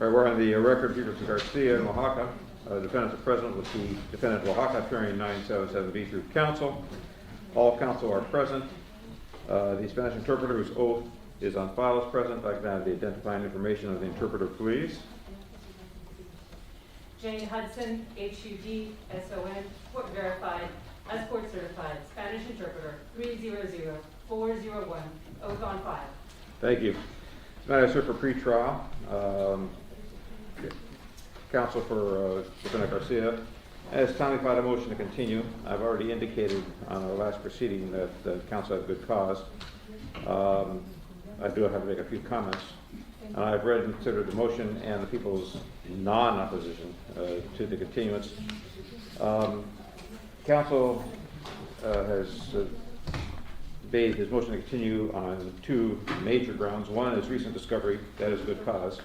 All right, we're on the record here with Garcia and Oaxaca. Defendants are present with the defendant Oaxaca appearing 977B through counsel. All counsel are present. The Spanish interpreter whose oath is on file is present. I can have the identifying information of the interpreter, please. Jane Hudson, Hudson, court verified, as court certified, Spanish interpreter, 300-401, oath on file. Thank you. This matter is set for pre-trial. Counsel for defendant Garcia has timely filed a motion to continue. I've already indicated on our last proceeding that the counsel has good cause. I do have to make a few comments. I've read and considered the motion and the people's non-opposition to the continuance. Counsel has made his motion to continue on two major grounds. One is recent discovery, that is good cause.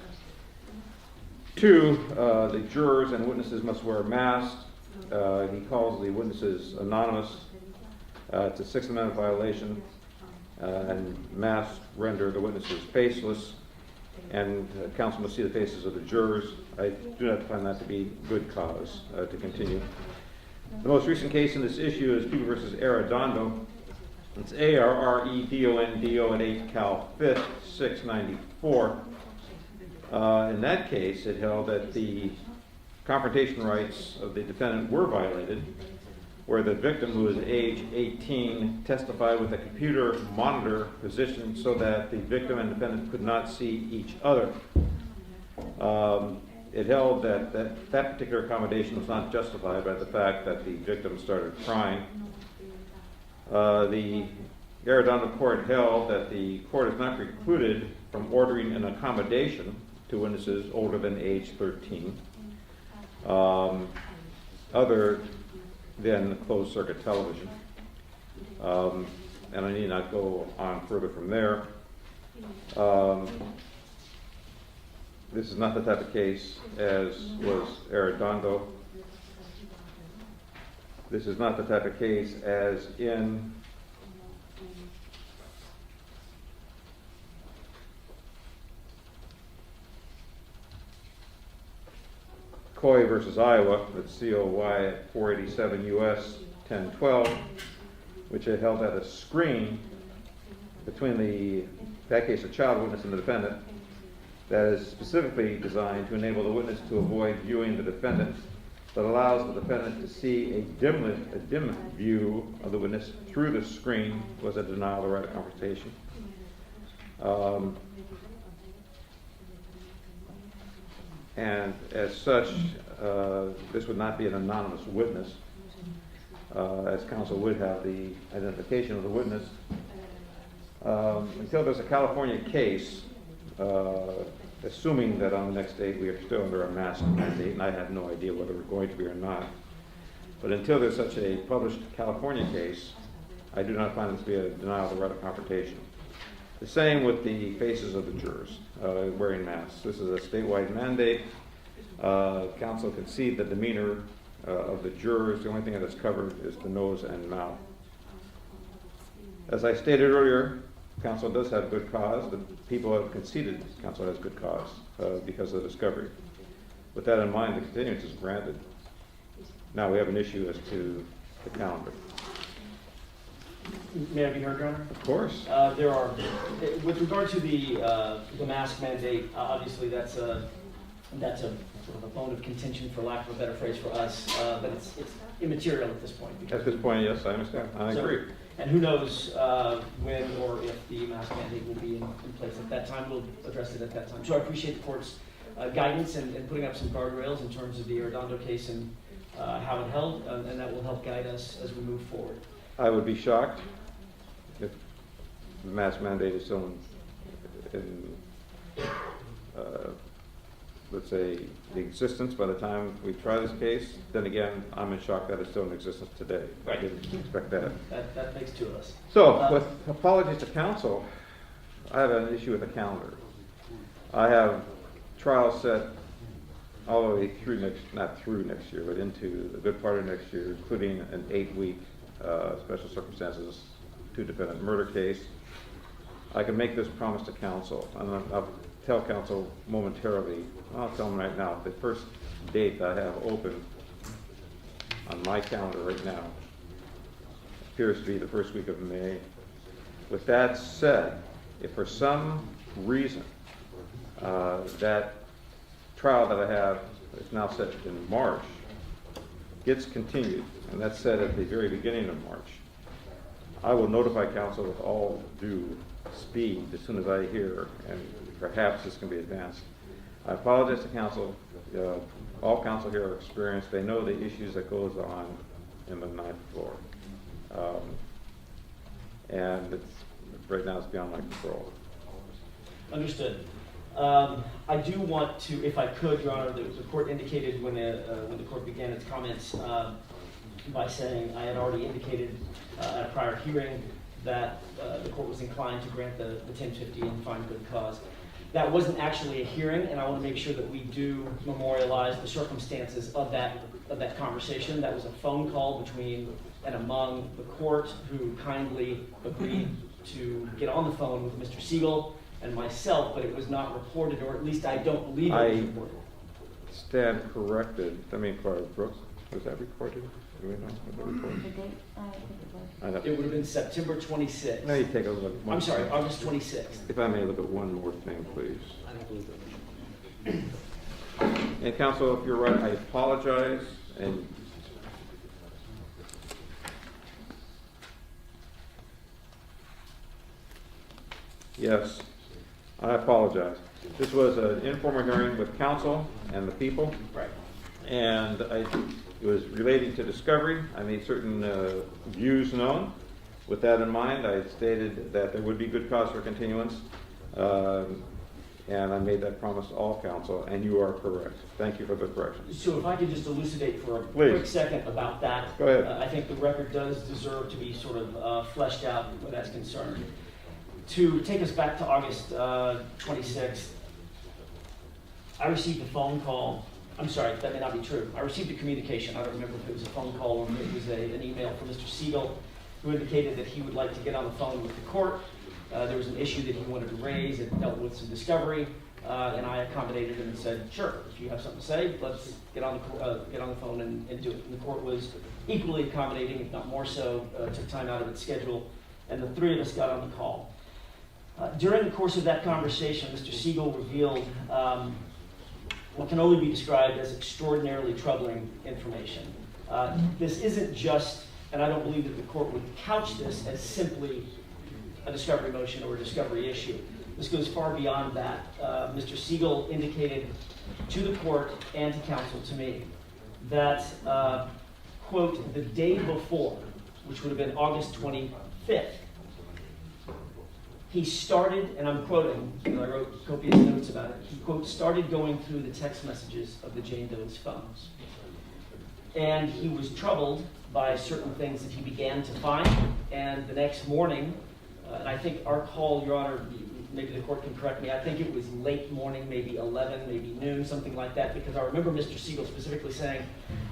Two, the jurors and witnesses must wear masks. He calls the witnesses anonymous. It's a Sixth Amendment violation, and masks render the witnesses faceless, and counsel must see the faces of the jurors. I do not find that to be good cause to continue. The most recent case in this issue is People v. Arredondo. It's ARREDONDO at 8 Cal 5th, 694. In that case, it held that the confrontation rights of the defendant were violated, where the victim, who was age 18, testified with a computer monitor positioned so that the victim and defendant could not see each other. It held that that particular accommodation was not justified by the fact that the victim started crying. The Arredondo court held that the court is not precluded from ordering an accommodation to witnesses older than age 13, other than closed circuit television. And I need not go on further from there. This is not the type of case as was Arredondo. This is not the type of case as in Coy versus Iowa, that's COY at 487 U.S. 1012, which had held that a screen between that case, a child witness and the defendant, that is specifically designed to enable the witness to avoid viewing the defendant, that allows the defendant to see a dim view of the witness through the screen, was a denial of the right of confrontation. And as such, this would not be an anonymous witness, as counsel would have the identification of the witness. Until there's a California case, assuming that on the next date we are still under a mask mandate, and I have no idea whether we're going to be or not, but until there's such a published California case, I do not find this to be a denial of the right of confrontation. The same with the faces of the jurors wearing masks. This is a statewide mandate. Counsel can see the demeanor of the jurors. The only thing that is covered is the nose and mouth. As I stated earlier, counsel does have good cause. The people have conceded counsel has good cause because of the discovery. With that in mind, the continuance is granted. Now we have an issue as to the calendar. May I be heard, Your Honor? Of course. There are, with regard to the mask mandate, obviously that's a sort of a bone of contention, for lack of a better phrase, for us, but it's immaterial at this point. At this point, yes, I understand. I agree. And who knows when or if the mask mandate will be in place at that time. We'll address it at that time. So I appreciate the court's guidance and putting up some guardrails in terms of the Arredondo case and how it held, and that will help guide us as we move forward. I would be shocked if the mask mandate is still in let's say, the existence by the time we try this case. Then again, I'm in shock that it's still in existence today. Right. I didn't expect that. That makes two of us. So, with apologies to counsel, I have an issue with the calendar. I have trials set all the way through not through next year, but into the good part of next year, including an 8-week special circumstances 2-defendant murder case. I can make this promise to counsel, and I'll tell council momentarily, I'll tell them right now, the first date that I have open on my calendar right now appears to be the first week of May. With that said, if for some reason that trial that I have is now set in March gets continued, and that's set at the very beginning of March, I will notify council with all due speed as soon as I hear, and perhaps this can be advanced. I apologize to council. All council here are experienced. They know the issues that goes on in the ninth floor. And right now it's beyond my control. Understood. I do want to, if I could, Your Honor, the court indicated when the court began its comments by saying I had already indicated at a prior hearing that the court was inclined to grant the 1050 and find good cause. That wasn't actually a hearing, and I want to make sure that we do memorialize the circumstances of that conversation. That was a phone call between and among the court, who kindly agreed to get on the phone with Mr. Siegel and myself, but it was not reported, or at least I don't believe it was reported. Stand corrected. I mean, Clara Brooks, was that recorded? Do we know? Was that recorded? The date? I think it was. I know. It would have been September 26th. Now you take a look. I'm sorry, August 26th. If I may look at one more thing, please. I don't believe it. And counsel, if you're right, I apologize. And yes, I apologize. This was an informal hearing with counsel and the people. Right. And it was relating to discovery. I made certain views known. With that in mind, I stated that there would be good cause for continuance. And I made that promise to all counsel, and you are correct. Thank you for the correction. So if I could just elucidate for a Please. quick second about that. Go ahead. I think the record does deserve to be sort of fleshed out where that's concerned. To take us back to August 26th, I received a phone call. I'm sorry, that may not be true. I received a communication. I don't remember if it was a phone call or if it was an email from Mr. Siegel, who indicated that he would like to get on the phone with the court. There was an issue that he wanted to raise. It dealt with some discovery, and I accommodated him and said, sure, if you have something to say, let's get on the phone and do it. And the court was equally accommodating, if not more so, took time out of its schedule, and the three of us got on the call. During the course of that conversation, Mr. Siegel revealed what can only be described as extraordinarily troubling information. This isn't just, and I don't believe that the court would couch this as simply a discovery motion or a discovery issue. This goes far beyond that. Mr. Siegel indicated to the court and to counsel, to me, that, quote, the day before, which would have been August 25th, he started, and I'm quoting, I wrote copious notes about it, he, quote, started going through the text messages of the Jane Doe's phones. And he was troubled by certain things that he began to find, and the next morning, and I think our call, Your Honor, maybe the court can correct me, I think it was late morning, maybe 11, maybe noon, something like that, because I remember Mr. Siegel specifically saying,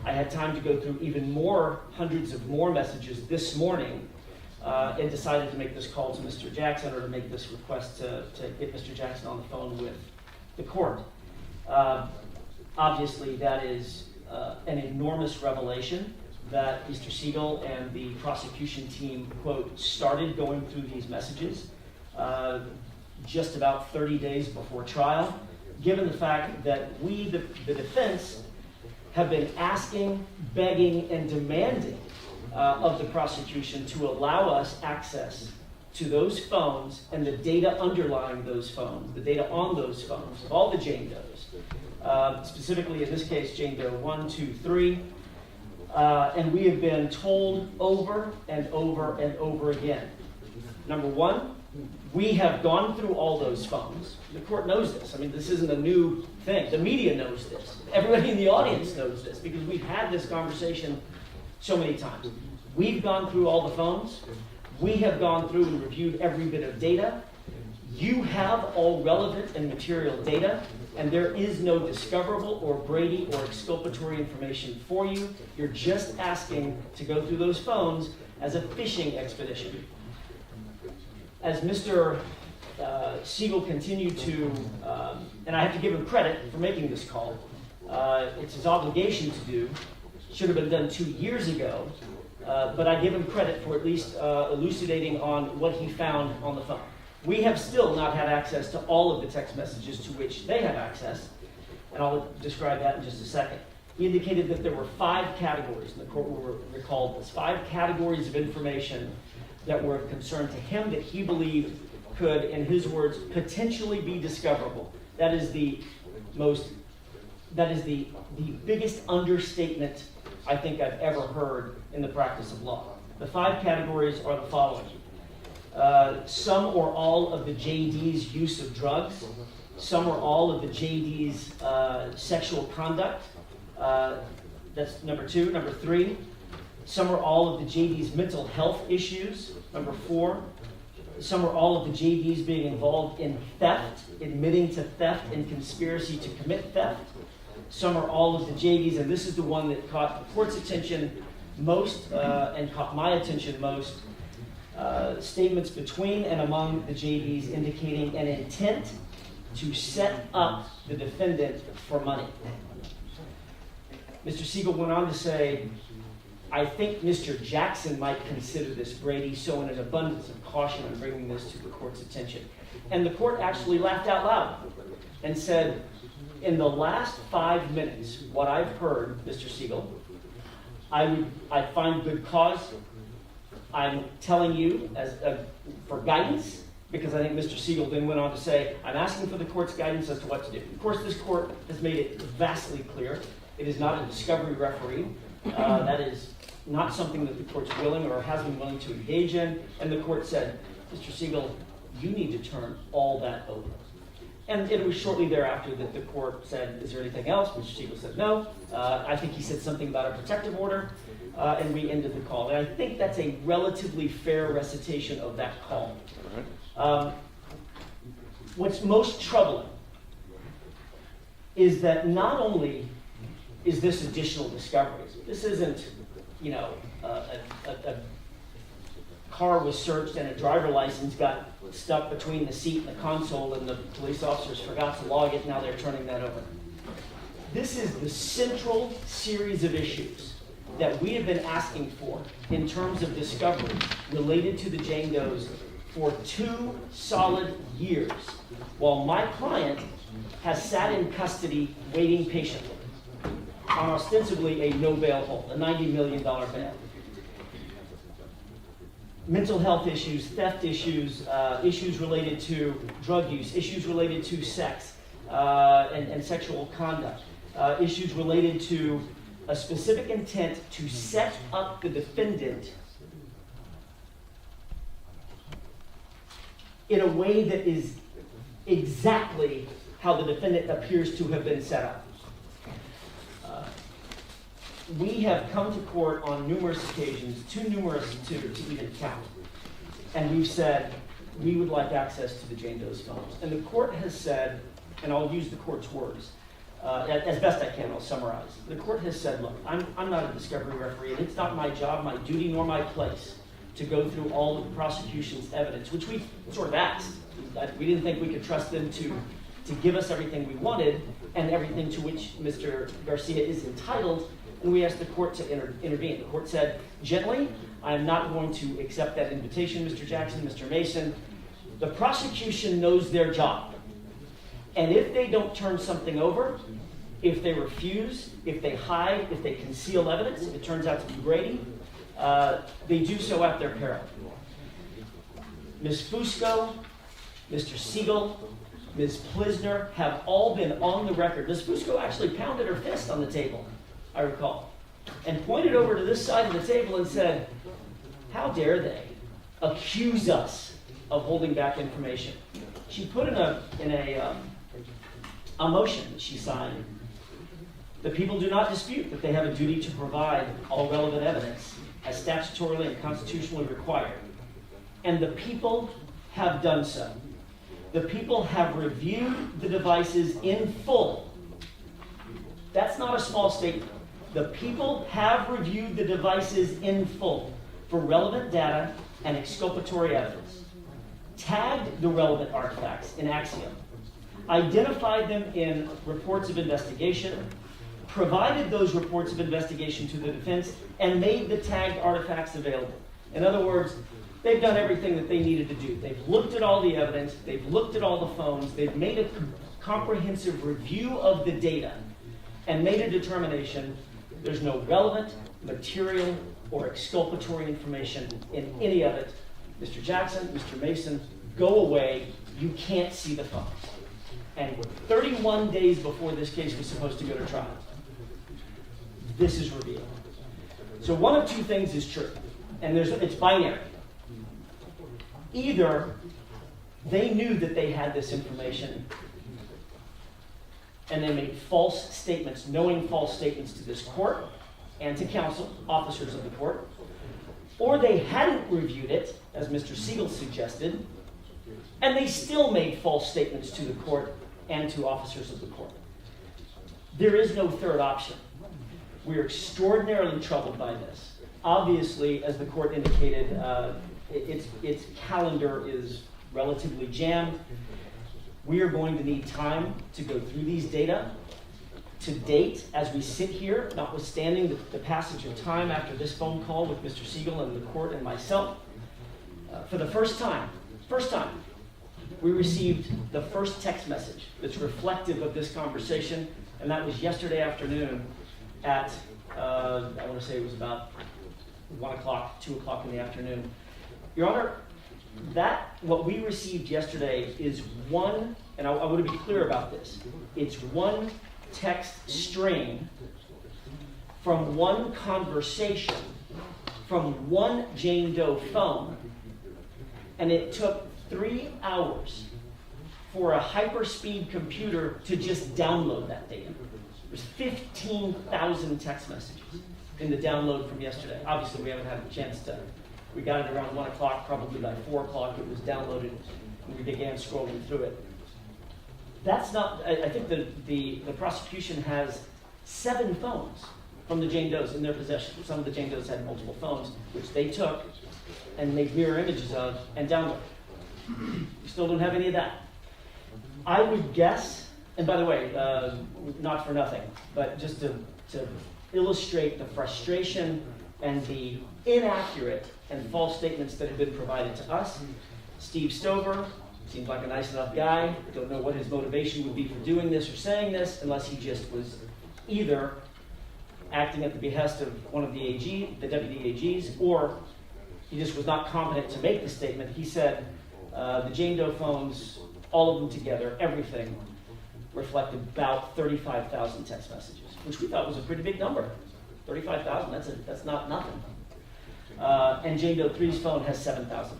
I had time to go through even more, hundreds of more messages this morning, and decided to make this call to Mr. Jackson, or to make this request to get Mr. Jackson on the phone with the court. Obviously, that is an enormous revelation that Mr. Siegel and the prosecution team, quote, started going through these messages just about 30 days before trial, given the fact that we, the defense, have been asking, begging, and demanding of the prosecution to allow us access to those phones and the data underlying those phones, the data on those phones, of all the Jane Does. Specifically, in this case, Jane Doe 1, 2, 3. And we have been told over and over and over again. Number one, we have gone through all those phones. The court knows this. I mean, this isn't a new thing. The media knows this. Everybody in the audience knows this, because we've had this conversation so many times. We've gone through all the phones. We have gone through and reviewed every bit of data. You have all relevant and material data, and there is no discoverable or Brady or exculpatory information for you. You're just asking to go through those phones as a fishing expedition. As Mr. Siegel continued to, and I have to give him credit for making this call. It's his obligation to do. Should have been done 2 years ago. But I give him credit for at least elucidating on what he found on the phone. We have still not had access to all of the text messages to which they have access, and I'll describe that in just a second. He indicated that there were 5 categories, and the court will recall this, 5 categories of information that were of concern to him that he believed could, in his words, potentially be discoverable. That is the biggest understatement I think I've ever heard in the practice of law. The 5 categories are the following. Some or all of the JD's use of drugs, some or all of the JD's sexual conduct. That's number 2. Number 3, some or all of the JD's mental health issues. Number 4, some or all of the JD's being involved in theft, admitting to theft and conspiracy to commit theft. Some or all of the JD's, and this is the one that caught the court's attention most and caught my attention most, statements between and among the JD's indicating an intent to set up the defendant for money. Mr. Siegel went on to say, I think Mr. Jackson might consider this Brady, so in an abundance of caution, I'm bringing this to the court's attention. And the court actually laughed out loud and said, in the last 5 minutes, what I've heard, Mr. Siegel, I find good cause. I'm telling you for guidance, because I think Mr. Siegel then went on to say, I'm asking for the court's guidance as to what to do. Of course, this court has made it vastly clear. It is not a discovery referee. That is not something that the court's willing or has been willing to engage in. And the court said, Mr. Siegel, you need to turn all that over. And it was shortly thereafter that the court said, is there anything else? Mr. Siegel said no. I think he said something about a protective order, and we ended the call. And I think that's a relatively fair recitation of that call. What's most troubling is that not only is this additional discovery, this isn't, a car was searched and a driver license got stuck between the seat and the console and the police officers forgot to log it, now they're turning that over. This is the central series of issues that we have been asking for in terms of discovery related to the Jane Does for 2 solid years, while my client has sat in custody waiting patiently on ostensibly a no bail hold, a $90 million bail. Mental health issues, theft issues, issues related to drug use, issues related to sex and sexual conduct, issues related to a specific intent to set up the defendant in a way that is exactly how the defendant appears to have been set up. We have come to court on numerous occasions, too numerous to even count, and we've said we would like access to the Jane Doe's phones. And the court has said, and I'll use the court's words, as best I can, I'll summarize. The court has said, look, I'm not a discovery referee, and it's not my job, my duty, nor my place to go through all of the prosecution's evidence, which we sort of asked. We didn't think we could trust them to give us everything we wanted and everything to which Mr. Garcia is entitled, and we asked the court to intervene. The court said, gently, I am not going to accept that invitation, Mr. Jackson, Mr. Mason. The prosecution knows their job. And if they don't turn something over, if they refuse, if they hide, if they conceal evidence, if it turns out to be Brady, they do so at their peril. Ms. Fusco, Mr. Siegel, Ms. Plisner have all been on the record. Ms. Fusco actually pounded her fist on the table, I recall, and pointed over to this side of the table and said, how dare they accuse us of holding back information? She put in a motion that she signed. The people do not dispute that they have a duty to provide all relevant evidence as statutorily and constitutionally required. And the people have done so. The people have reviewed the devices in full. That's not a small statement. The people have reviewed the devices in full for relevant data and exculpatory evidence. tagged the relevant artifacts in Axiom, identified them in reports of investigation, provided those reports of investigation to the defense, and made the tagged artifacts available. In other words, they've done everything that they needed to do. They've looked at all the evidence, they've looked at all the phones, they've made a comprehensive review of the data, and made a determination there's no relevant, material, or exculpatory information in any of it. Mr. Jackson, Mr. Mason, go away. You can't see the phones. And 31 days before this case was supposed to go to trial, this is revealed. So one of two things is true, and it's binary. Either they knew that they had this information and they made false statements, knowing false statements to this court and to counsel, officers of the court, or they hadn't reviewed it, as Mr. Siegel suggested, and they still made false statements to the court and to officers of the court. There is no third option. We are extraordinarily troubled by this. Obviously, as the court indicated, its calendar is relatively jammed. We are going to need time to go through these data. To date, as we sit here, notwithstanding the passage of time after this phone call with Mr. Siegel and the court and myself, for the first time, we received the first text message that's reflective of this conversation, and that was yesterday afternoon at, I want to say it was about 1 o'clock, 2 o'clock in the afternoon. Your Honor, what we received yesterday is one, and I want to be clear about this, it's one text string from one conversation from one Jane Doe phone, and it took 3 hours for a hyperspeed computer to just download that data. There's 15,000 text messages in the download from yesterday. Obviously, we haven't had a chance to. We got it around 1 o'clock, probably by 4 o'clock it was downloaded, and we began scrolling through it. That's not, I think the prosecution has 7 phones from the Jane Does in their possession. Some of the Jane Does had multiple phones, which they took and made mirror images of and downloaded. We still don't have any of that. I would guess, and by the way, not for nothing, but just to illustrate the frustration and the inaccurate and false statements that have been provided to us, Steve Stover seems like a nice enough guy. Don't know what his motivation would be for doing this or saying this, unless he just was either acting at the behest of one of the deputy AGs, or he just was not competent to make the statement. He said the Jane Doe phones, all of them together, everything, reflected about 35,000 text messages, which we thought was a pretty big number. 35,000, that's not nothing. And Jane Doe 3's phone has 7,000.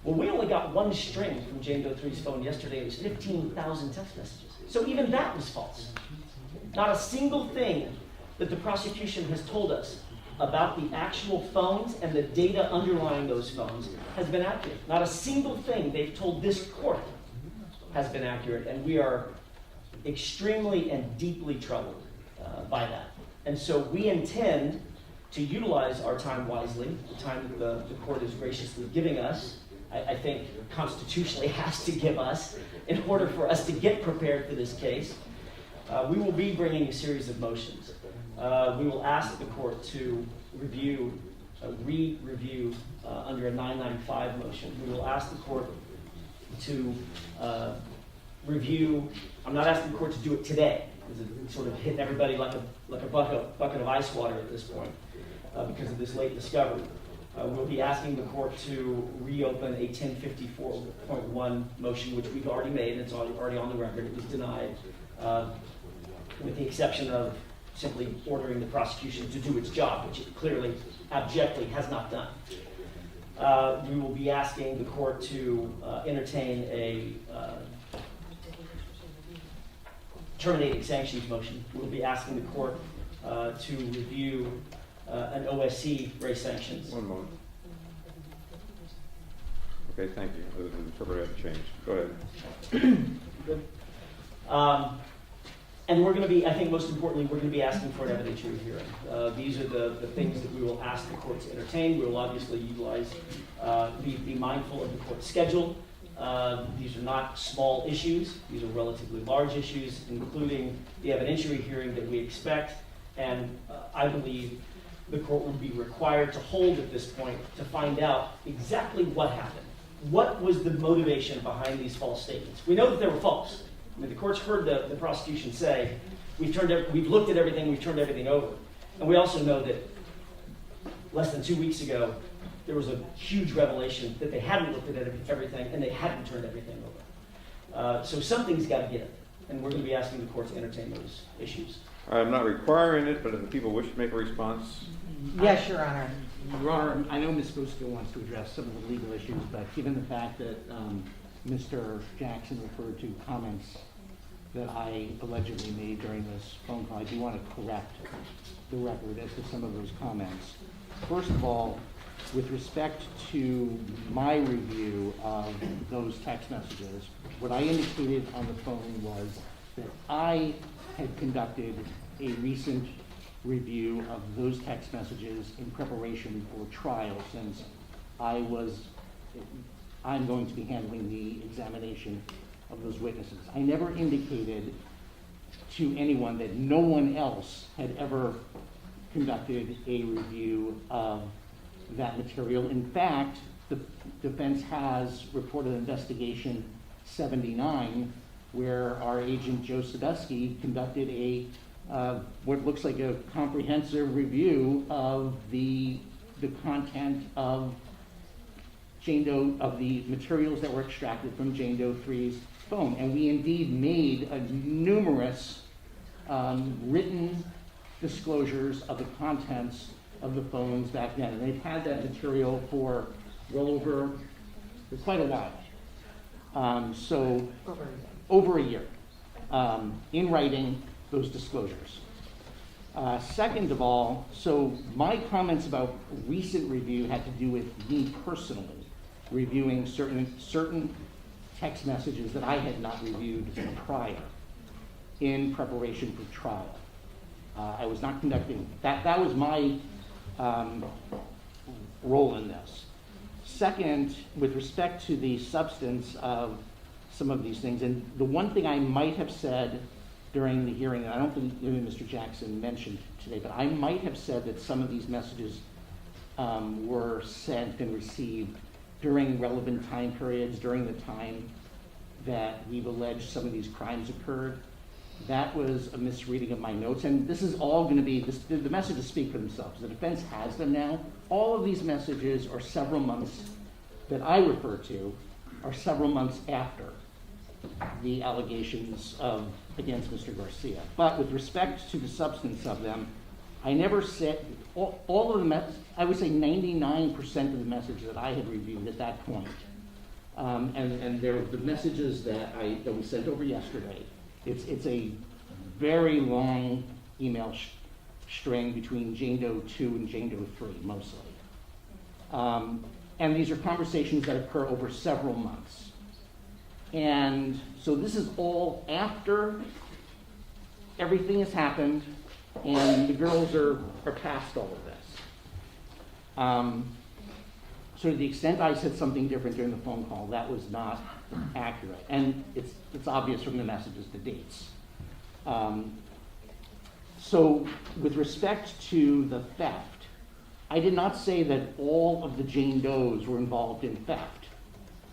Well, we only got one string from Jane Doe 3's phone yesterday. It was 15,000 text messages. So even that was false. Not a single thing that the prosecution has told us about the actual phones and the data underlying those phones has been accurate. Not a single thing they've told this court has been accurate, and we are extremely and deeply troubled by that. And so we intend to utilize our time wisely, the time that the court is graciously giving us, I think constitutionally has to give us, in order for us to get prepared for this case. We will be bringing a series of motions. We will ask the court to re-review under a 995 motion. We will ask the court to review. I'm not asking the court to do it today, because it's sort of hitting everybody like a bucket of ice water at this point because of this late discovery. We'll be asking the court to reopen a 1054.1 motion, which we've already made, and it's already on the record. It was denied, with the exception of simply ordering the prosecution to do its job, which it clearly, abjectly has not done. We will be asking the court to entertain a terminating sanctions motion. We'll be asking the court to review an OSC race sanctions. One moment. Okay, thank you. The interpreter had to change. Go ahead. Good. And we're going to be, I think most importantly, we're going to be asking for an evidentiary hearing. These are the things that we will ask the court to entertain. We will obviously utilize, be mindful of the court's schedule. These are not small issues. These are relatively large issues, including the evidentiary hearing that we expect. And I believe the court will be required to hold at this point to find out exactly what happened. What was the motivation behind these false statements? We know that they were false. I mean, the court's heard the prosecution say, we've looked at everything, we've turned everything over. And we also know that less than 2 weeks ago, there was a huge revelation that they hadn't looked at everything and they hadn't turned everything over. So something's got to give, and we're going to be asking the court to entertain those issues. I'm not requiring it, but if the people wish to make a response. Yes, Your Honor. Your Honor, I know Ms. Busco wants to address some of the legal issues, but given the fact that Mr. Jackson referred to comments that I allegedly made during this phone call, I do want to correct the record as to some of those comments. First of all, with respect to my review of those text messages, what I indicated on the phone was that I had conducted a recent review of those text messages in preparation for trial, since I'm going to be handling the examination of those witnesses. I never indicated to anyone that no one else had ever conducted a review of that material. In fact, the defense has reported investigation 79, where our agent Joe Sadusky conducted a what looks like a comprehensive review of the content of Jane Doe, of the materials that were extracted from Jane Doe 3's phone. And we indeed made numerous written disclosures of the contents of the phones back then. And they've had that material for well over, for quite a while. So over a year, in writing those disclosures. Second of all, so my comments about recent review had to do with me personally reviewing certain text messages that I had not reviewed prior in preparation for trial. I was not conducting, that was my role in this. Second, with respect to the substance of some of these things, and the one thing I might have said during the hearing, and I don't think Mr. Jackson mentioned today, but I might have said that some of these messages were sent and received during relevant time periods, during the time that we've alleged some of these crimes occurred. That was a misreading of my notes, and this is all going to be, the messages speak for themselves. The defense has them now. All of these messages are several months, that I refer to, are several months after the allegations against Mr. Garcia. But with respect to the substance of them, I never said, all of the I would say 99% of the messages that I had reviewed at that point, and they're the messages that we sent over yesterday. It's a very long email string between Jane Doe 2 and Jane Doe 3, mostly. And these are conversations that occur over several months. And so this is all after everything has happened and the girls are past all of this. So to the extent I said something different during the phone call, that was not accurate. And it's obvious from the messages, the dates. So with respect to the theft, I did not say that all of the Jane Does were involved in theft.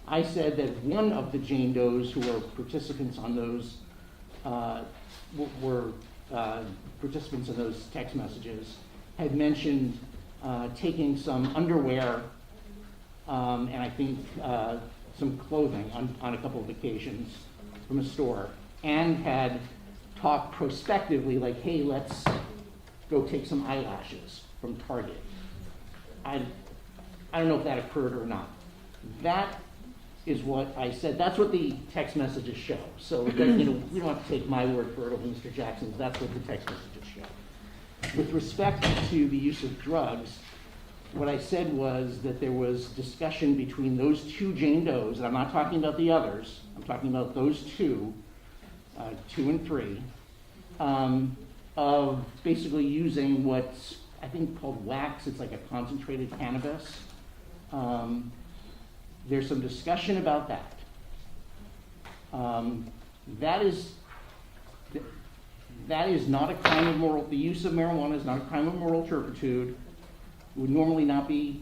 I said that one of the Jane Does who were participants on those participants in those text messages had mentioned taking some underwear and I think some clothing on a couple of occasions from a store, and had talked prospectively like, hey, let's go take some eyelashes from Target. I don't know if that occurred or not. That is what I said. That's what the text messages show. So that, we don't have to take my word for it over Mr. Jackson's. That's what the text messages show. With respect to the use of drugs, what I said was that there was discussion between those two Jane Does, and I'm not talking about the others, I'm talking about those two, 2 and 3, of basically using what's, I think, called wax. It's like a concentrated cannabis. There's some discussion about that. That is not a crime of moral, the use of marijuana is not a crime of moral turpitude, would normally not be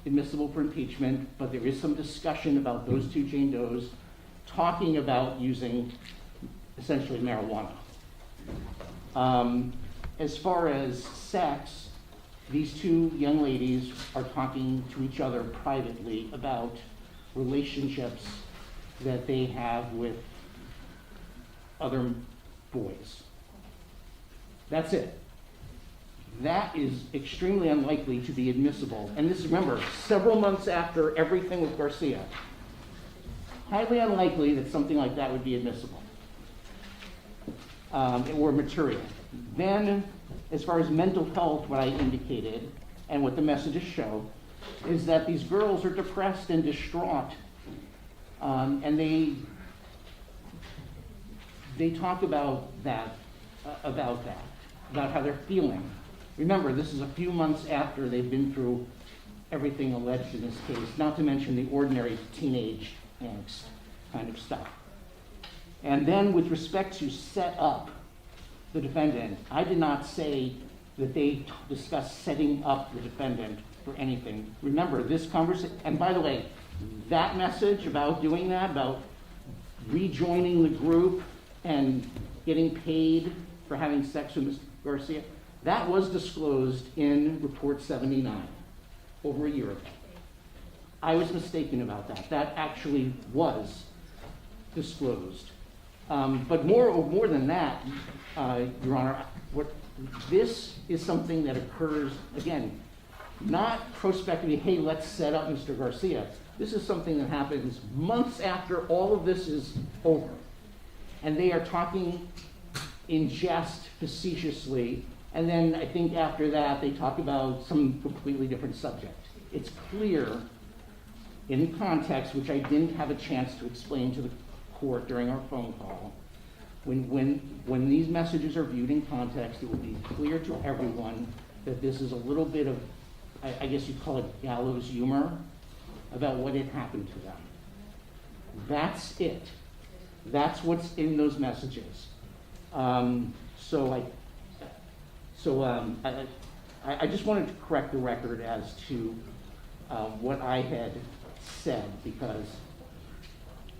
admissible for impeachment, but there is some discussion about those two Jane Does talking about using essentially marijuana. As far as sex, these two young ladies are talking to each other privately about relationships that they have with other boys. That's it. That is extremely unlikely to be admissible. And this is, remember, several months after everything with Garcia. Highly unlikely that something like that would be admissible or material. Then, as far as mental health, what I indicated and what the messages show is that these girls are depressed and distraught, and they talk about that, about how they're feeling. Remember, this is a few months after they've been through everything alleged in this case, not to mention the ordinary teenage angst kind of stuff. And then with respect to set up the defendant, I did not say that they discussed setting up the defendant for anything. Remember, this conversation, and by the way, that message about doing that, about rejoining the group and getting paid for having sex with Mr. Garcia, that was disclosed in Report 79 over a year ago. I was mistaken about that. That actually was disclosed. But more than that, Your Honor, this is something that occurs, again, not prospectively, hey, let's set up Mr. Garcia. This is something that happens months after all of this is over. And they are talking in jest, facetiously, and then I think after that they talk about some completely different subject. It's clear in context, which I didn't have a chance to explain to the court during our phone call, when these messages are viewed in context, it will be clear to everyone that this is a little bit of, I guess you'd call it gallows humor about what had happened to them. That's it. That's what's in those messages. I just wanted to correct the record as to what I had said, because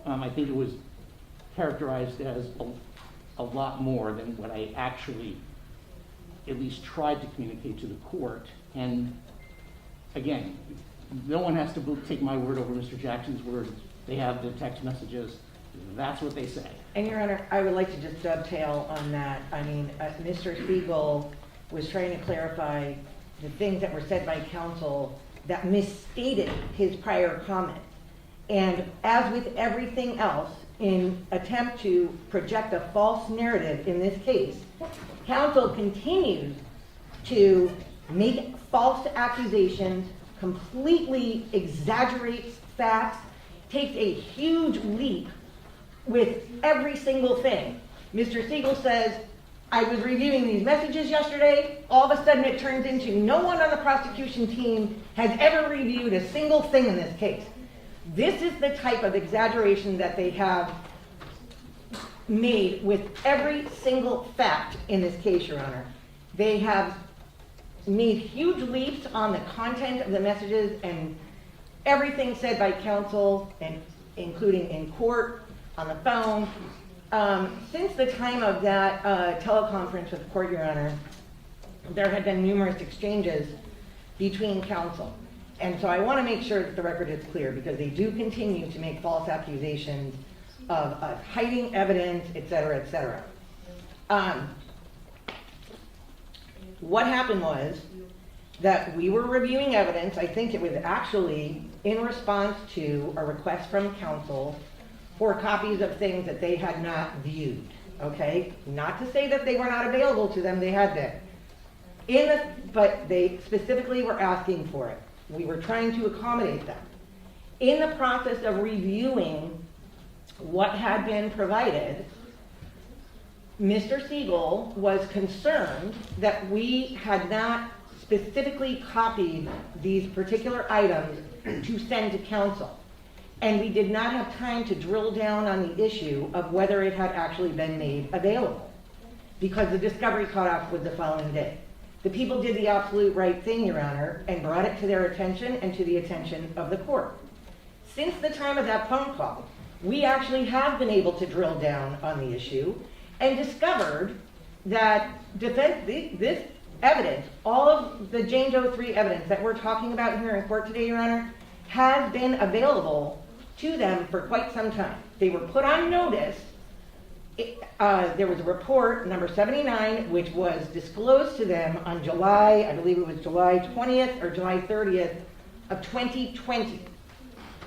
I think it was characterized as a lot more than what I actually at least tried to communicate to the court. And again, no one has to take my word over Mr. Jackson's word. They have the text messages. That's what they say. And Your Honor, I would like to just dovetail on that. I mean, Mr. Siegel was trying to clarify the things that were said by counsel that misstated his prior comment. And as with everything else, in attempt to project a false narrative in this case, counsel continues to make false accusations, completely exaggerates facts, takes a huge leap with every single thing. Mr. Siegel says, I was reviewing these messages yesterday. All of a sudden it turns into no one on the prosecution team has ever reviewed a single thing in this case. This is the type of exaggeration that they have made with every single fact in this case, Your Honor. They have made huge leaps on the content of the messages and everything said by counsel, and including in court, on the phone. Since the time of that teleconference with the court, Your Honor, there had been numerous exchanges between counsel. And so I want to make sure that the record is clear, because they do continue to make false accusations of hiding evidence, et cetera, et cetera. What happened was that we were reviewing evidence. I think it was actually in response to a request from counsel for copies of things that they had not viewed, okay? Not to say that they were not available to them, they had been. But they specifically were asking for it. We were trying to accommodate them. In the process of reviewing what had been provided, Mr. Siegel was concerned that we had not specifically copied these particular items to send to council. And we did not have time to drill down on the issue of whether it had actually been made available, because the discovery cutoff was the following day. The people did the absolute right thing, Your Honor, and brought it to their attention and to the attention of the court. Since the time of that phone call, we actually have been able to drill down on the issue and discovered that this evidence, all of the Jane Doe 3 evidence that we're talking about here in court today, Your Honor, has been available to them for quite some time. They were put on notice. There was a report, number 79, which was disclosed to them on July, I believe it was July 20th or July 30th of 2020,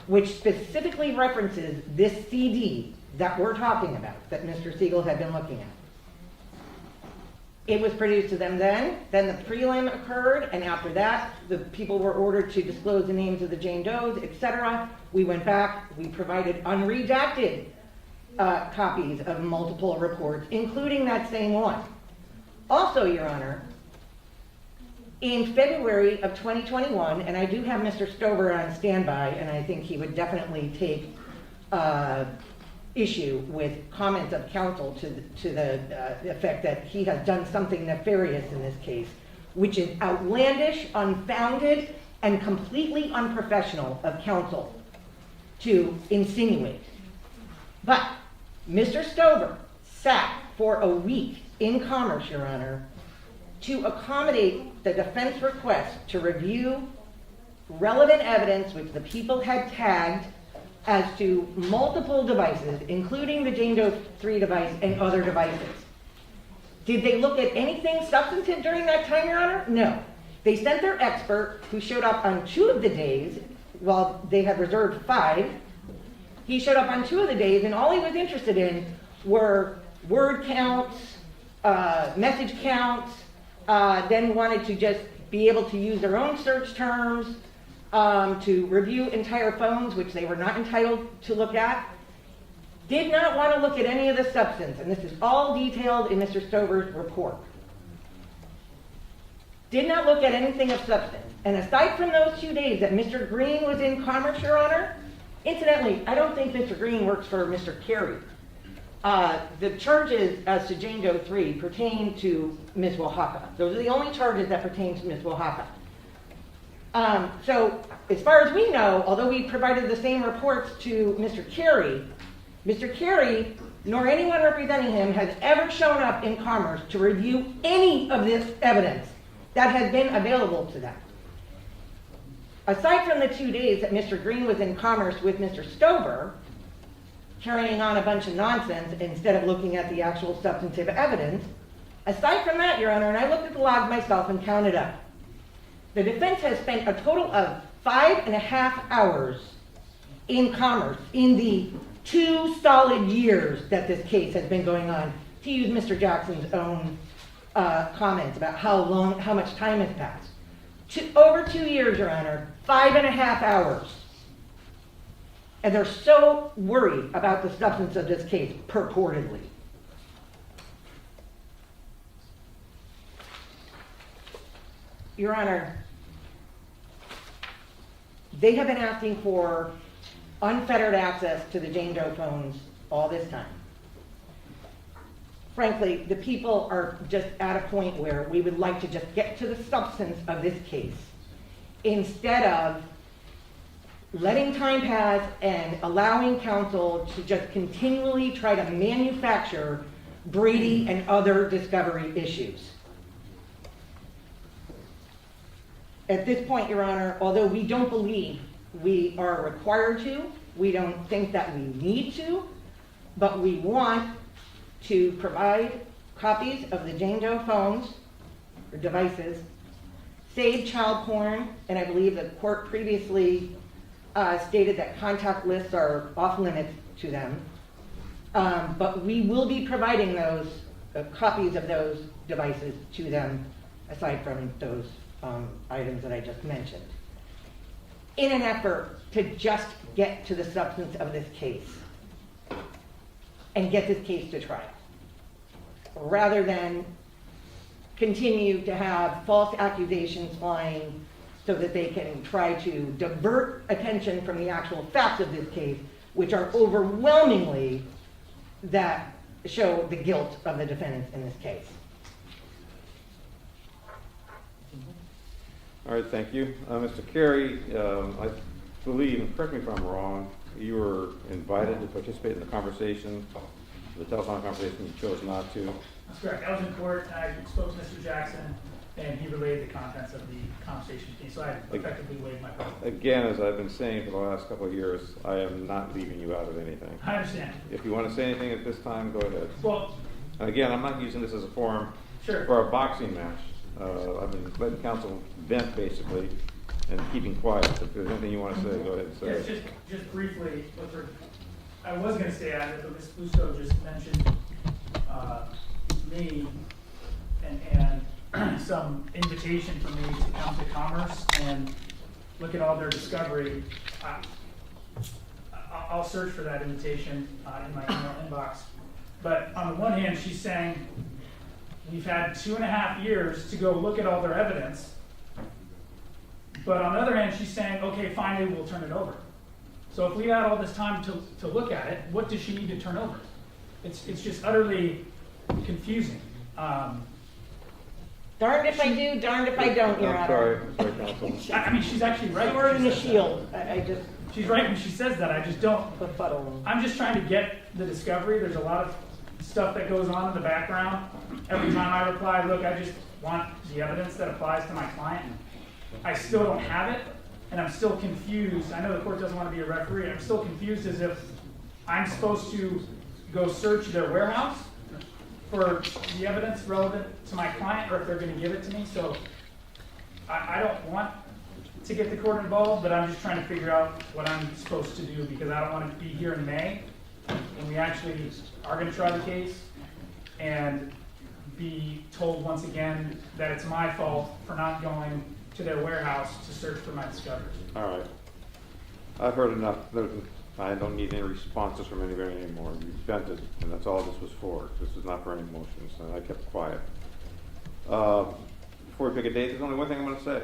which specifically references this CD that we're talking about, that Mr. Siegel had been looking at. It was produced to them then the prelim occurred, and after that, the people were ordered to disclose the names of the Jane Does, etc. We went back, we provided unredacted copies of multiple reports, including that same one. Also, Your Honor, in February of 2021, and I do have Mr. Stover on standby, and I think he would definitely take issue with comments of counsel to the effect that he has done something nefarious in this case, which is outlandish, unfounded, and completely unprofessional of counsel to insinuate. But Mr. Stover sat for a week in Commerce, Your Honor, to accommodate the defense request to review relevant evidence which the people had tagged as to multiple devices, including the Jane Doe 3 device and other devices. Did they look at anything substantive during that time, Your Honor? No. They sent their expert, who showed up on 2 of the days, while they had reserved 5. He showed up on 2 of the days, and all he was interested in were word counts, message counts, then wanted to just be able to use their own search terms, to review entire phones, which they were not entitled to look at. Did not want to look at any of the substance, and this is all detailed in Mr. Stover's report. Did not look at anything of substance. And aside from those 2 days that Mr. Green was in Commerce, Your Honor, incidentally, I don't think Mr. Green works for Mr. Carey. The charges as to Jane Doe 3 pertain to Ms. Oaxaca. Those are the only charges that pertain to Ms. Oaxaca. So, as far as we know, although we provided the same reports to Mr. Carey, nor anyone representing him, has ever shown up in Commerce to review any of this evidence that has been available to them. Aside from the 2 days that Mr. Green was in Commerce with Mr. Stover, carrying on a bunch of nonsense instead of looking at the actual substantive evidence, aside from that, Your Honor, and I looked at the log myself and counted up, the defense has spent a total of 5.5 hours in Commerce in the 2 solid years that this case has been going on, to use Mr. Jackson's own comments about how much time has passed. Over 2 years, Your Honor, 5.5 hours. And they're so worried about the substance of this case, purportedly. Your Honor, they have been asking for unfettered access to the Jane Doe phones all this time. Frankly, the people are just at a point where we would like to just get to the substance of this case instead of letting time pass and allowing counsel to just continually try to manufacture Brady and other discovery issues. At this point, Your Honor, although we don't believe we are required to, we don't think that we need to, but we want to provide copies of the Jane Doe phones or devices, save child porn, and I believe the court previously stated that contact lists are off limits to them. But we will be providing those copies of those devices to them, aside from those items that I just mentioned, in an effort to just get to the substance of this case and get this case to trial. rather than continue to have false accusations flying so that they can try to divert attention from the actual facts of this case, which are overwhelmingly that show the guilt of the defendants in this case. All right, thank you. Mr. Carey, I believe, and correct me if I'm wrong, you were invited to participate in the conversation, the telephone conversation, you chose not to. That's correct. I was in court, I spoke to Mr. Jackson, and he relayed the contents of the conversation to me, so I effectively waived my right. Again, as I've been saying for the last couple of years, I am not leaving you out of anything. I understand. If you want to say anything at this time, go ahead. Well, And again, I'm not using this as a forum sure. for a boxing match. I've been letting counsel vent basically and keeping quiet. If there's anything you want to say, go ahead and say Yes, it. just briefly, I was going to stay at it, but Ms. Busco just mentioned me and some invitation for me to come to Commerce and look at all their discovery. I'll search for that invitation in my email inbox. But on the one hand, she's saying, we've had 2.5 years to go look at all their evidence. But on the other hand, she's saying, okay, finally, we'll turn it over. So if we had all this time to look at it, what does she need to turn over? It's just utterly confusing. Darned if I do, darned if I don't, Your I'm Honor. sorry, counsel. I mean, she's actually right. Sword when and she a says that. shield. I just She's right when she says that. I just don't. befuddle. I'm just trying to get the discovery. There's a lot of stuff that goes on in the background. Every time I reply, look, I just want the evidence that applies to my client. I still don't have it, and I'm still confused. I know the court doesn't want to be a referee. I'm still confused as if I'm supposed to go search their warehouse for the evidence relevant to my client, or if they're going to give it to me. So I don't want to get the court involved, but I'm just trying to figure out what I'm supposed to do, because I don't want to be here in May when we actually are going to try the case and be told once again that it's my fault for not going to their warehouse to search for my discoveries. All right. I've heard enough. I don't need any responses from anybody anymore. You vented, and that's all this was for. This is not for any motions, and I kept quiet. Before we pick a date, there's only one thing I'm going to say.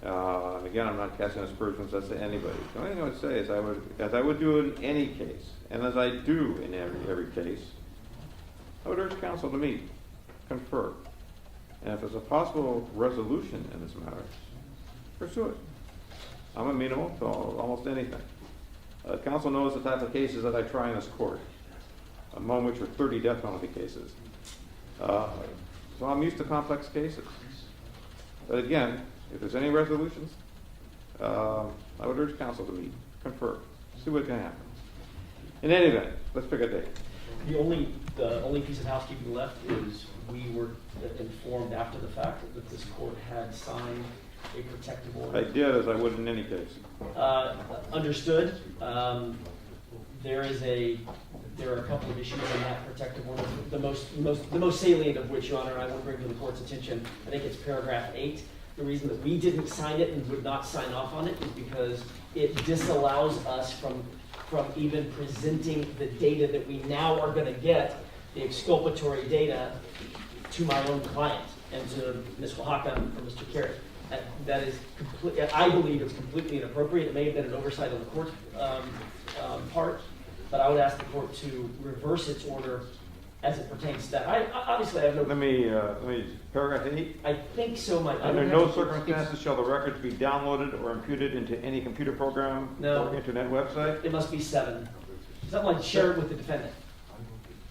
And again, I'm not casting aspersions as to anybody. The only thing I would say is as I would do in any case, and as I do in every case, I would urge counsel to meet, confer, and if there's a possible resolution in this matter, pursue it. I'm amenable to almost anything. Counsel knows the type of cases that I try in this court, among which are 30 death penalty cases. So I'm used to complex cases. But again, if there's any resolutions, I would urge counsel to meet, confer, see what can happen. In any event, let's pick a date. The only piece of housekeeping left is we were informed after the fact that this court had signed a protective order. I did as I would in any case. Understood. There are a couple of issues in that protective order. The most salient of which, Your Honor, I will bring to the court's attention. I think it's paragraph 8. The reason that we didn't sign it and would not sign off on it is because it disallows us from even presenting the data that we now are going to get, the exculpatory data, to my own client and to Ms. Oaxaca and Mr. Carey. That is I believe it's completely inappropriate. It may have been an oversight on the court's part, but I would ask the court to reverse its order as it pertains to that. I have no. Let me paragraph 8. I think so. Under no circumstances shall the records be downloaded or imputed into any computer program No. or internet website. It must be 7. Something like shared with the defendant.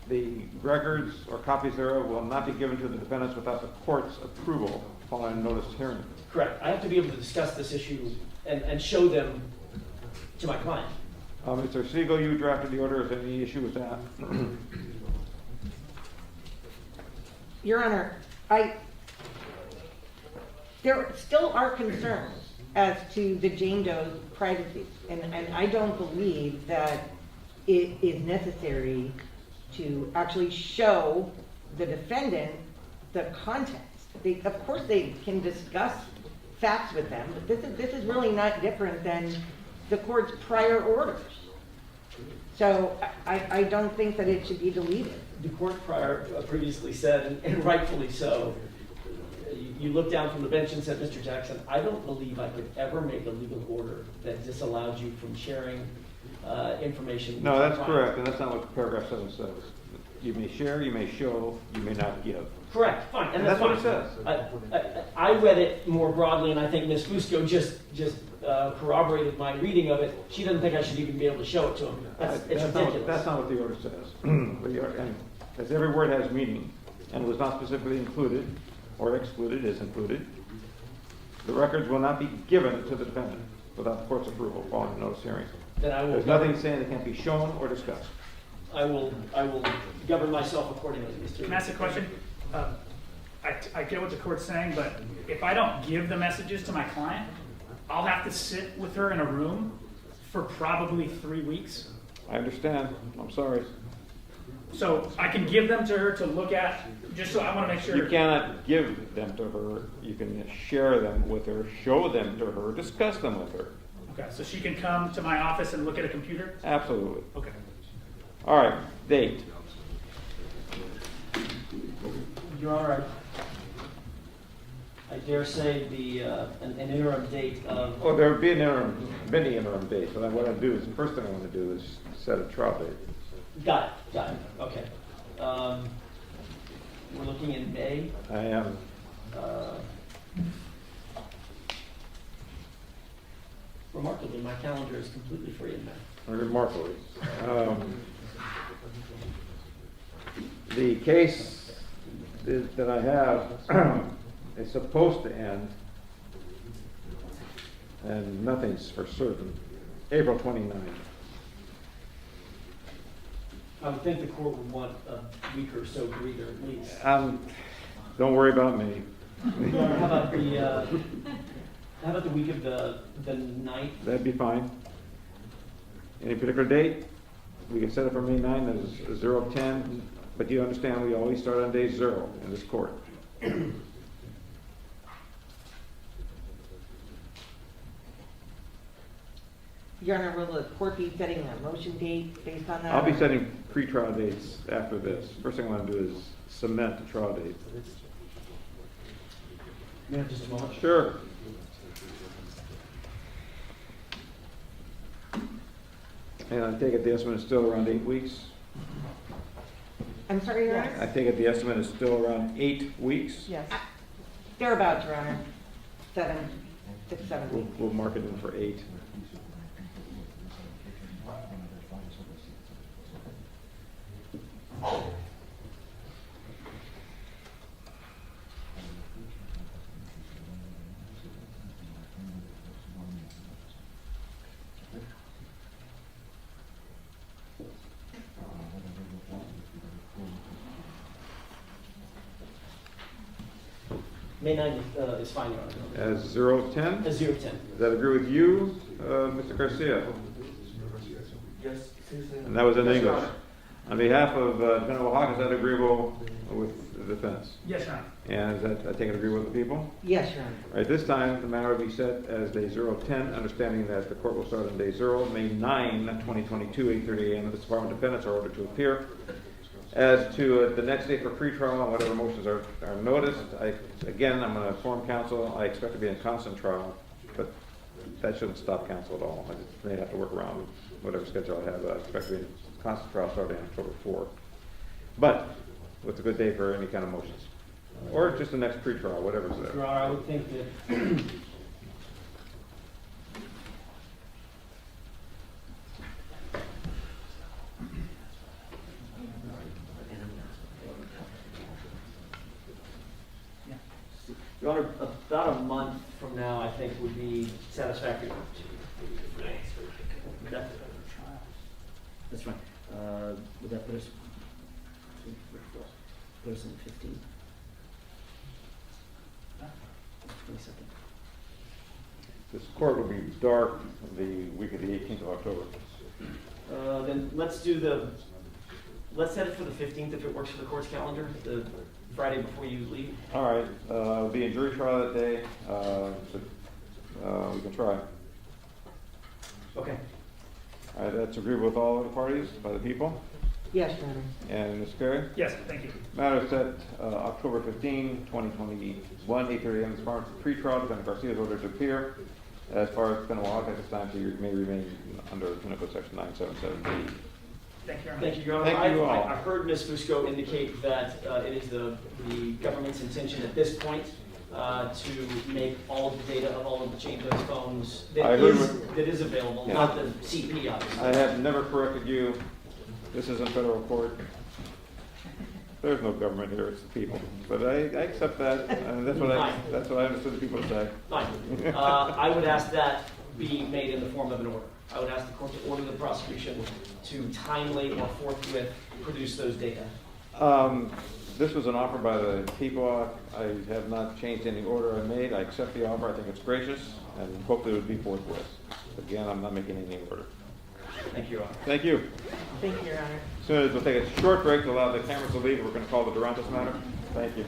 The records or copies thereof will not be given to the defendants without the court's approval following notice hearing. Correct. I have to be able to discuss this issue and show them to my client. Mr. Siegel, you drafted the order. Is there any issue with that? Your Honor, there still are concerns as to the Jane Doe's privacy, and I don't believe that it is necessary to actually show the defendant the contents. Of course, they can discuss facts with them, but this is really not different than the court's prior orders. So I don't think that it should be deleted. The court previously said, and rightfully so, you looked down from the bench and said, Mr. Jackson, I don't believe I could ever make a legal order that disallowed you from sharing information with No, your that's client." correct, and that's not what paragraph 7 says. You may share, you may show, you may not give. Correct, fine, and That's that's what it fine. says. I read it more broadly, and I think Ms. Fusco just corroborated my reading of it. She doesn't think I should even be able to show it to him. It's ridiculous. That's not what the order says. And as every word has meaning, and was not specifically included or excluded is included, the records will not be given to the defendant without the court's approval following the notice hearing. Then I will. There's nothing saying it can't be shown or discussed. I will govern myself accordingly, Mr. Can I ask a question? I get what the court's saying, but if I don't give the messages to my client, I'll have to sit with her in a room for probably 3 weeks. I understand. I'm sorry. So I can give them to her to look at, just so I want to make sure. You cannot give them to her. You can share them with her, show them to her, discuss them with her. Okay, so she can come to my office and look at a computer? Absolutely. Okay. All right, date. Your Honor, I dare say an interim date of. Oh, there would be many interim dates, but what I do is, the first thing I want to do is set a trial date. Got it, okay. We're looking in May. I am, Remarkably, my calendar is completely free in May. remarkably. The case that I have is supposed to end, and nothing's for certain, April 29th. I would think the court would want a week or so breather at least. Don't worry about me. Your Honor, how about the week of the 9th? That'd be fine. Any particular date? We can set it for May 9th as 0-10, but you understand we always start on day 0 in this court. Your Honor, will the court be setting a motion date based on that? I'll be setting pre-trial dates after this. First thing I want to do is cement the trial date. May I have just a moment? Sure. And I take it the estimate is still around 8 weeks? I'm sorry, Your Yes. Honor? I take it the estimate is still around 8 weeks? Yes. Thereabouts, Your Honor. 6, 7 weeks. We'll mark it in for 8. May 9th is fine, Your Honor. As 0-10? As 0-10. Does that agree with you, Mr. Garcia? Yes, And that was in Yes, Your English. Honor. On behalf of Defendant Oaxaca, is that agreeable with the defense? Yes, Your Honor. And is that, I take it, agreeable with the people? Yes, Your Honor. All right, this time, the matter will be set as day 0-10, understanding that the court will start on day 0, May 9, 2022, 8:30 a.m. The Department of Defendants are ordered to appear. As to the next day for pretrial and whatever motions are noticed, again, I'm going to inform counsel, I expect to be in constant trial, but that shouldn't stop counsel at all. I just may have to work around whatever schedule I have. I expect to be in constant trial starting October 4. But, what's a good day for any kind of motions? Or just the next pretrial, whatever's there. Your Honor, I would think that Your Honor, about a month from now, I think would be satisfactory. That's fine. Would that put us on the 15th? 22nd. This court will be dark the week of the 18th of October. Then let's set it for the 15th if it works for the court's calendar, the Friday before you leave. All right, it'll be a jury trial that day, so we can try. Okay. All right, that's agreeable with all of the parties, by the people. Yes, Your Honor. And Ms. Carey? Yes, thank you. Matter set October 15, 2021, 8:30 a.m. as far as pre-trial, Defendant Garcia is ordered to appear. As far as it's been a while, at this time, so you may remain under Penal Code Section 977B. Thank you, Your Honor. Thank you, Your Honor. Thank you all. I heard Ms. Fusco indicate that it is the government's intention at this point to make all of the data of all of the change those phones I that heard is available, Yeah. not the CP, obviously. I have never corrected you. This isn't federal court. There's no government here, it's the people. But I accept that, and that's what I understood the people to say. Fine. I would ask that be made in the form of an order. I would ask the court to order the prosecution to timely or forthwith produce those data. This was an offer by the people. I have not changed any order I made. I accept the offer. I think it's gracious, and hope it would be forthwith. Again, I'm not making any order. Thank you, Your Honor. Thank you. Thank you, Your Honor. As soon as we'll take a short break to allow the cameras to leave, we're going to call the Durantes matter. Thank you.